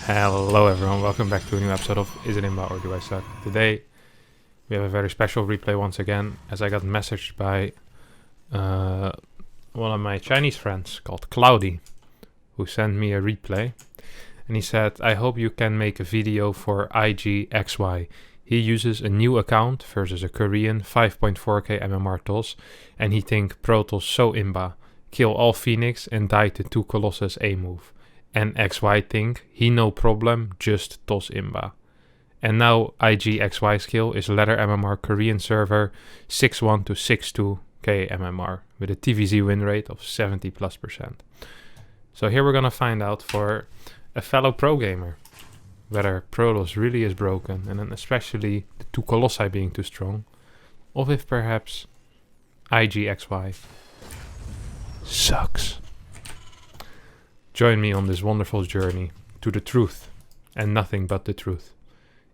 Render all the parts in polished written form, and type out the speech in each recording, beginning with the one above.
Hello everyone, welcome back to a new episode of Is It IMBA or Do I Suck? Today we have a very special replay once again, as I got messaged by one of my Chinese friends called Cloudy, who sent me a replay, and he said, I hope you can make a video for IGXY. He uses a new account versus a Korean 5.4k MMR toss, and he think Pro toss so IMBA, kill all Phoenix and die to 2 Colossus A move. And XY think he no problem, just toss IMBA. And now IGXY skill is ladder MMR Korean server 6-1 to 6-2k MMR with a TVZ win rate of 70+%. So here we're gonna find out for a fellow pro gamer whether Protoss really is broken, and then especially the 2 Colossi being too strong, or if perhaps IGXY sucks. Join me on this wonderful journey to the truth, and nothing but the truth.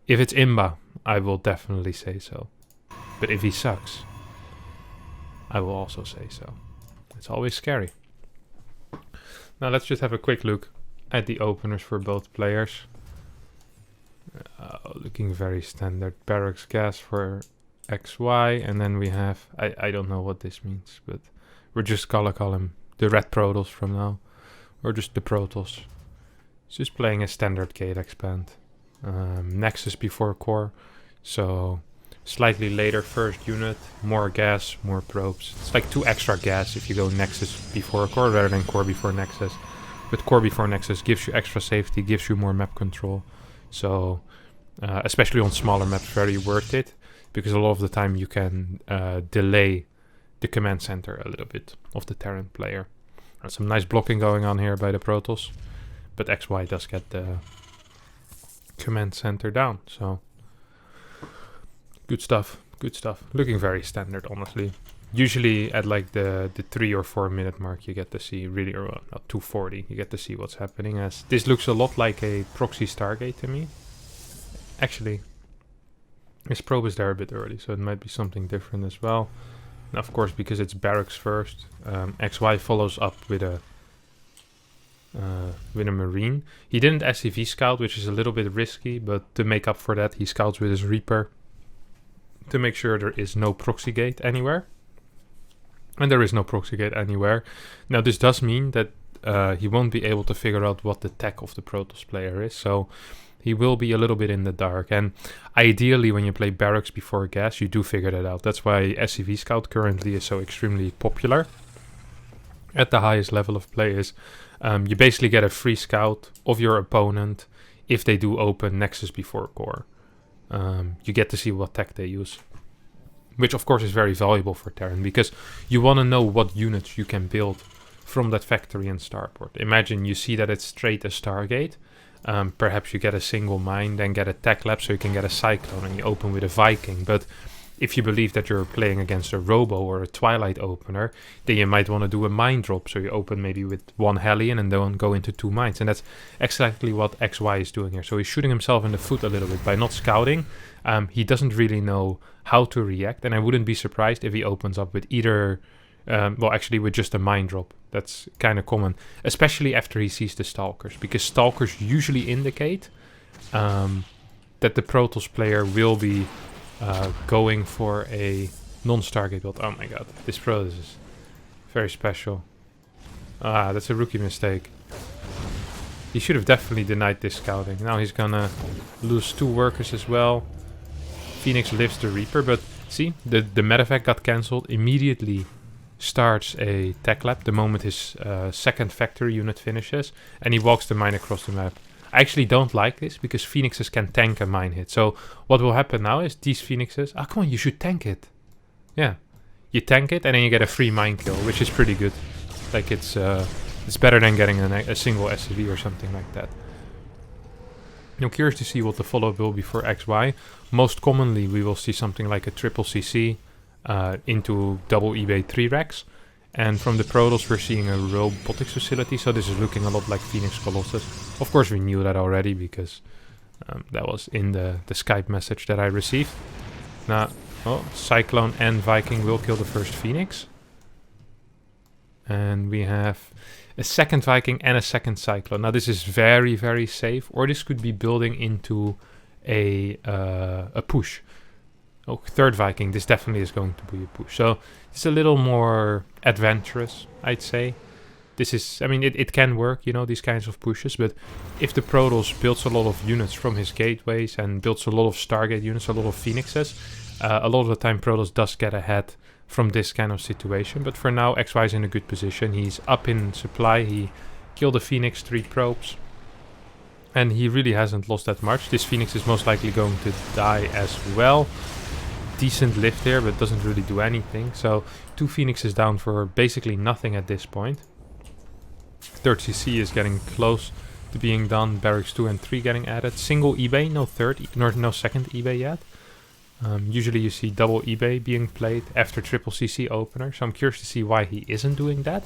If it's IMBA, I will definitely say so. But if he sucks, I will also say so. It's always scary. Now let's just have a quick look at the openers for both players. Looking very standard. Barracks gas for XY, and then we have, I don't know what this means, but we're just gonna call him the Red Protoss from now. Or just the Protoss. It's just playing a standard gate expand. Nexus before core. So slightly later first unit. More gas, more probes. It's like 2 extra gas if you go Nexus before core rather than core before Nexus. But core before Nexus gives you extra safety, gives you more map control. So especially on smaller maps, very worth it. Because a lot of the time you can delay the command center a little bit of the Terran player. Some nice blocking going on here by the Protoss, but XY does get the command center down, so good stuff, good stuff. Looking very standard, honestly. Usually at like the 3 or 4 minute mark you get to see really, or not 2:40, you get to see what's happening, as this looks a lot like a proxy Stargate to me. Actually, his probe is there a bit early, so it might be something different as well. And of course, because it's barracks first, XY follows up with a Marine. He didn't SCV scout, which is a little bit risky, but to make up for that, he scouts with his Reaper to make sure there is no proxy gate anywhere. And there is no proxy gate anywhere. Now, this does mean that he won't be able to figure out what the tech of the Protoss player is, so he will be a little bit in the dark. And ideally, when you play barracks before gas, you do figure that out. That's why SCV Scout currently is so extremely popular at the highest level of play. Is you basically get a free scout of your opponent if they do open Nexus before core. You get to see what tech they use, which of course is very valuable for Terran, because you want to know what units you can build from that factory and starport. Imagine you see that it's straight a Stargate. Perhaps you get a single mine, then get a tech lab so you can get a Cyclone and you open with a Viking. But if you believe that you're playing against a Robo or a Twilight opener, then you might want to do a mine drop. So you open maybe with 1 Hellion and then go into 2 mines. And that's exactly what XY is doing here. So he's shooting himself in the foot a little bit by not scouting. He doesn't really know how to react. And I wouldn't be surprised if he opens up with either... well, actually with just a mine drop. That's kind of common, especially after he sees the Stalkers, because Stalkers usually indicate that the Protoss player will be going for a non-Stargate build. Oh my god, this Protoss is very special. Ah, that's a rookie mistake. He should have definitely denied this scouting. Now he's gonna lose 2 workers as well. Phoenix lives the Reaper, but see, the medevac got cancelled immediately. Starts a tech lab the moment his second factory unit finishes, and he walks the mine across the map. I actually don't like this, because Phoenixes can tank a mine hit. So what will happen now is these Phoenixes... Ah, come on, you should tank it. Yeah. You tank it, and then you get a free mine kill, which is pretty good. Like, it's better than getting a single SCV or something like that. I'm curious to see what the follow-up will be for XY. Most commonly, we will see something like a triple CC into double eBay 3 racks, and from the Protoss we're seeing a robotics facility, so this is looking a lot like Phoenix Colossus. Of course we knew that already, because that was in the Skype message that I received. Now, Cyclone and Viking will kill the first Phoenix, and we have a second Viking and a second Cyclone. Now this is very, very safe, or this could be building into a push. Oh, third Viking, this definitely is going to be a push. So it's a little more adventurous, I'd say. This is, I mean, it can work, you know, these kinds of pushes, but if the Protoss builds a lot of units from his gateways and builds a lot of Stargate units, a lot of Phoenixes, a lot of the time Protoss does get ahead from this kind of situation. But for now, XY is in a good position. He's up in supply, he killed a Phoenix, 3 probes, and he really hasn't lost that much. This Phoenix is most likely going to die as well. Decent lift here, but doesn't really do anything. So 2 Phoenixes down for basically nothing at this point. Third CC is getting close to being done. Barracks 2 and 3 getting added. Single eBay, no third, nor no second eBay yet. Usually you see double eBay being played after triple CC opener. So I'm curious to see why he isn't doing that.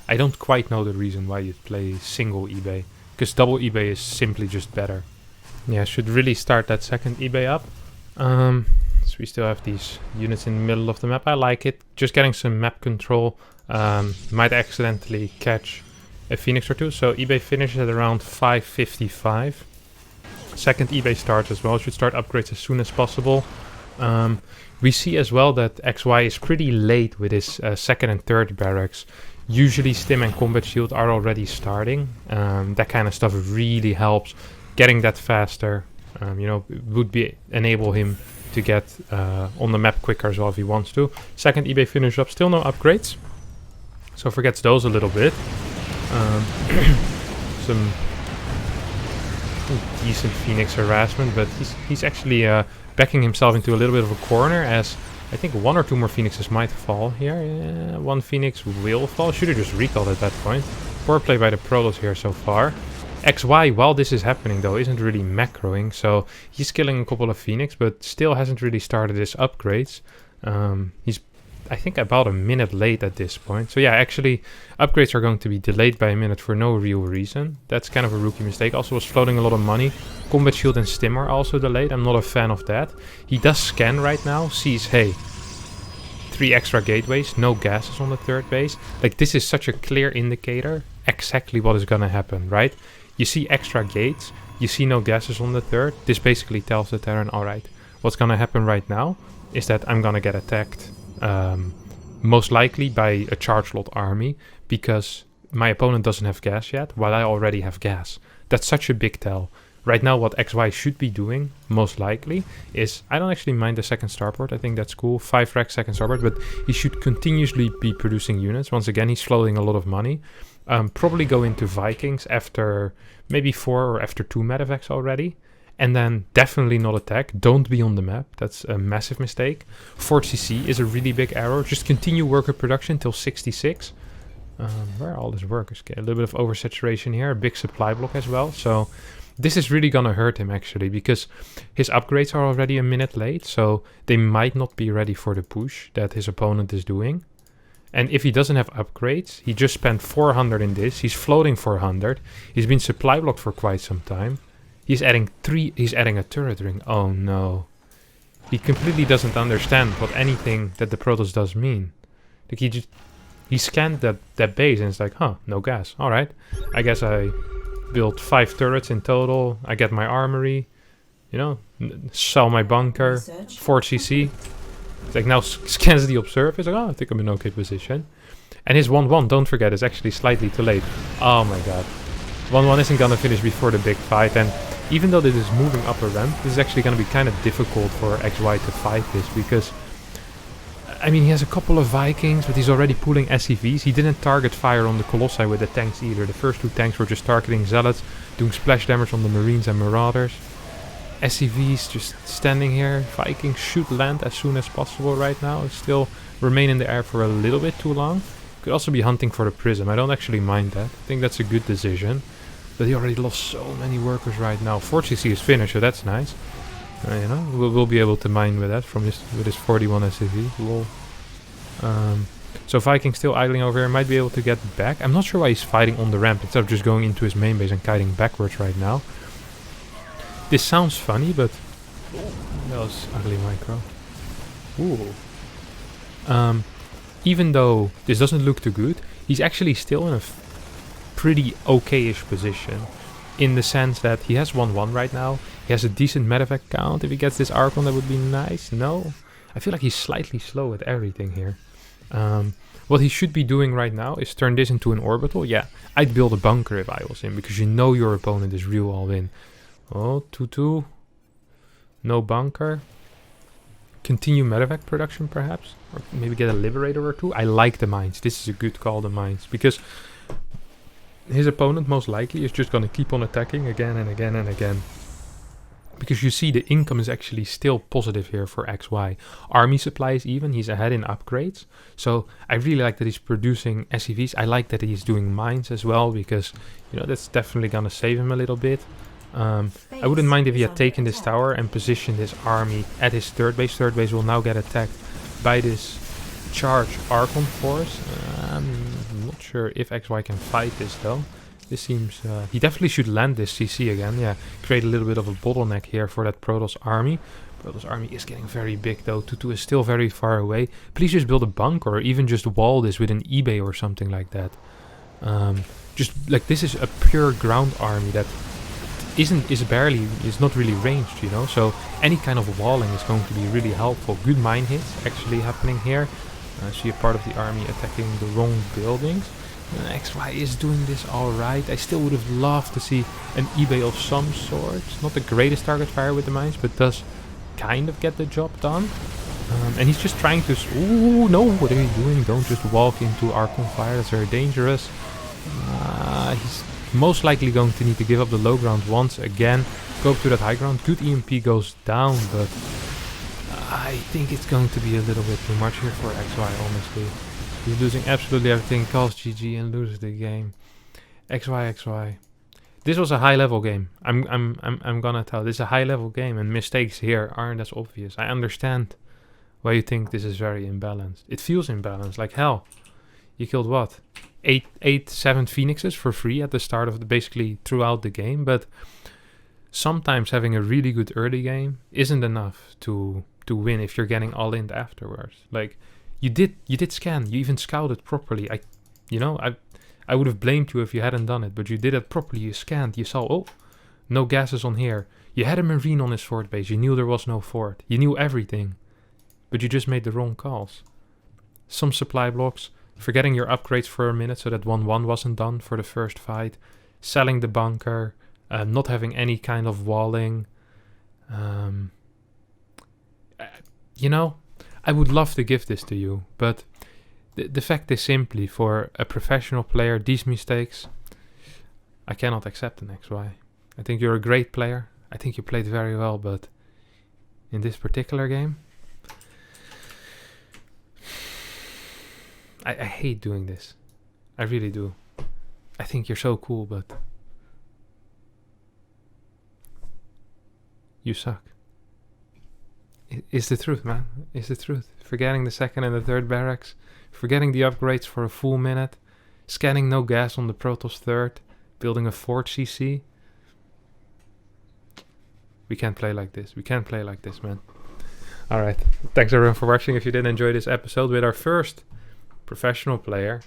I don't quite know the reason why you'd play single eBay, because double eBay is simply just better. Yeah, should really start that second eBay up. So we still have these units in the middle of the map. I like it. Just getting some map control. Might accidentally catch a Phoenix or 2. So eBay finishes at around 555. Second eBay starts as well. Should start upgrades as soon as possible. We see as well that XY is pretty late with his second and third barracks. Usually Stim and Combat Shield are already starting. That kind of stuff really helps. Getting that faster, you know, would enable him to get on the map quicker as well if he wants to. Second eBay finish up, still no upgrades. So forgets those a little bit. Some decent Phoenix harassment, but he's actually backing himself into a little bit of a corner, as I think 1 or 2 more Phoenixes might fall here. Yeah, 1 Phoenix will fall. Should have just recalled at that point. Poor play by the Protoss here so far. XY, while this is happening though, isn't really macroing, so he's killing a couple of Phoenix, but still hasn't really started his upgrades. He's, I think, about a minute late at this point. So yeah, actually, upgrades are going to be delayed by a minute for no real reason. That's kind of a rookie mistake. Also was floating a lot of money. Combat Shield and Stim are also delayed. I'm not a fan of that. He does scan right now, sees, hey, 3 extra gateways, no gases on the third base. Like, this is such a clear indicator exactly what is gonna happen, right? You see extra gates, you see no gases on the third. This basically tells the Terran, alright, what's gonna happen right now is that I'm gonna get attacked, most likely by a charge lot army, because my opponent doesn't have gas yet, while I already have gas. That's such a big tell. Right now what XY should be doing, most likely, is, I don't actually mind the second starport, I think that's cool, 5 racks second starport, but he should continuously be producing units. Once again, he's floating a lot of money. Probably go into Vikings after maybe 4 or after 2 medevacs already. And then definitely not attack. Don't be on the map. That's a massive mistake. 4CC is a really big error. Just continue worker production till 66. Where are all his workers? Okay, a little bit of oversaturation here. A big supply block as well. So this is really gonna hurt him actually, because his upgrades are already a minute late. So they might not be ready for the push that his opponent is doing. And if he doesn't have upgrades, he just spent 400 in this. He's floating 400. He's been supply blocked for quite some time. He's adding a turret ring. Oh no. He completely doesn't understand what anything that the Protoss does mean. Like he scanned that base and it's like, huh, no gas. Alright. I guess I built 5 turrets in total. I get my armory. You know, sell my bunker. 4CC. It's like now scans the observer. It's like, oh, I think I'm in okay position. And his 1-1, don't forget, is actually slightly too late. Oh my god. 1-1 isn't gonna finish before the big fight. And even though this is moving up a ramp, this is actually gonna be kind of difficult for XY to fight this. Because, I mean, he has a couple of Vikings, but he's already pulling SCVs. He didn't target fire on the Colossi with the tanks either. The first 2 tanks were just targeting Zealots, doing splash damage on the Marines and Marauders. SCVs just standing here. Vikings should land as soon as possible right now. Still remain in the air for a little bit too long. Could also be hunting for the Prism. I don't actually mind that. I think that's a good decision. But he already lost so many workers right now. 4CC is finished, so that's nice. You know, we'll be able to mine with that from with his 41 SCV. Lol. So Viking still idling over here. Might be able to get back. I'm not sure why he's fighting on the ramp instead of just going into his main base and kiting backwards right now. This sounds funny, but that was ugly micro. Ooh. Even though this doesn't look too good, he's actually still in a pretty okay-ish position. In the sense that he has 1-1 right now. He has a decent medevac count. If he gets this Archon, that would be nice. No. I feel like he's slightly slow at everything here. What he should be doing right now is turn this into an orbital. Yeah, I'd build a bunker if I was him, because you know your opponent is real all-in. Oh, 2-2. No bunker. Continue medevac production, perhaps? Or maybe get a Liberator or two? I like the mines. This is a good call, the mines. Because his opponent, most likely, is just going to keep on attacking again and again and again. Because you see the income is actually still positive here for XY. Army supplies even, he's ahead in upgrades. So I really like that he's producing SCVs. I like that he's doing mines as well, because, you know, that's definitely going to save him a little bit. I wouldn't mind if he had taken this tower and positioned his army at his third base. Third base will now get attacked by this charge Archon force. I'm not sure if XY can fight this though. This seems... he definitely should land this CC again. Yeah, create a little bit of a bottleneck here for that Protoss army. Protoss army is getting very big though. Tutu is still very far away. Please just build a bunker or even just wall this with an eBay or something like that. Just like this is a pure ground army that is not really ranged, you know. So any kind of walling is going to be really helpful. Good mine hits actually happening here. See a part of the army attacking the wrong buildings. XY is doing this alright. I still would have loved to see an eBay of some sort. Not the greatest target fire with the mines, but does kind of get the job done. And he's just trying to... Ooh, no, what are you doing? Don't just walk into Archon fire, that's very dangerous. He's most likely going to need to give up the low ground once again. Go up to that high ground. Good EMP goes down, but I think it's going to be a little bit too much here for XY, honestly. He's losing absolutely everything, calls GG and loses the game. XY. This was a high level game. I'm gonna tell. This is a high level game and mistakes here aren't as obvious. I understand why you think this is very imbalanced. It feels imbalanced, like hell. You killed what? 7 Phoenixes for free at the start of basically throughout the game, but sometimes having a really good early game isn't enough to win if you're getting all in afterwards. Like you did scan, you even scouted properly. I would have blamed you if you hadn't done it, but you did it properly. You scanned, you saw, oh, no gases on here. You had a Marine on his fort base, you knew there was no fort. You knew everything, but you just made the wrong calls. Some supply blocks, forgetting your upgrades for a minute so that 1-1 wasn't done for the first fight, selling the bunker, not having any kind of walling. I would love to give this to you, but the fact is simply, for a professional player, these mistakes, I cannot accept an XY. I think you're a great player. I think you played very well, but in this particular game, I hate doing this. I really do. I think you're so cool, but you suck. It's the truth, man. It's the truth. Forgetting the second and the third barracks, forgetting the upgrades for a full minute, scanning no gas on the Protoss third, building a fort CC. We can't play like this. We can't play like this, man. Alright. Thanks everyone for watching. If you did enjoy this episode with our first professional player,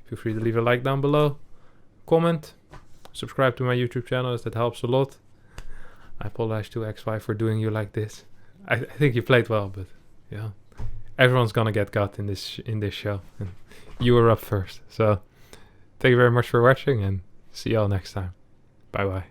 feel free to leave a like down below, comment, subscribe to my YouTube channel, as that helps a lot. I apologize to XY for doing you like this. I think you played well, but yeah, everyone's gonna get got in this show, and you were up first. So thank you very much for watching, and see y'all next time. Bye bye.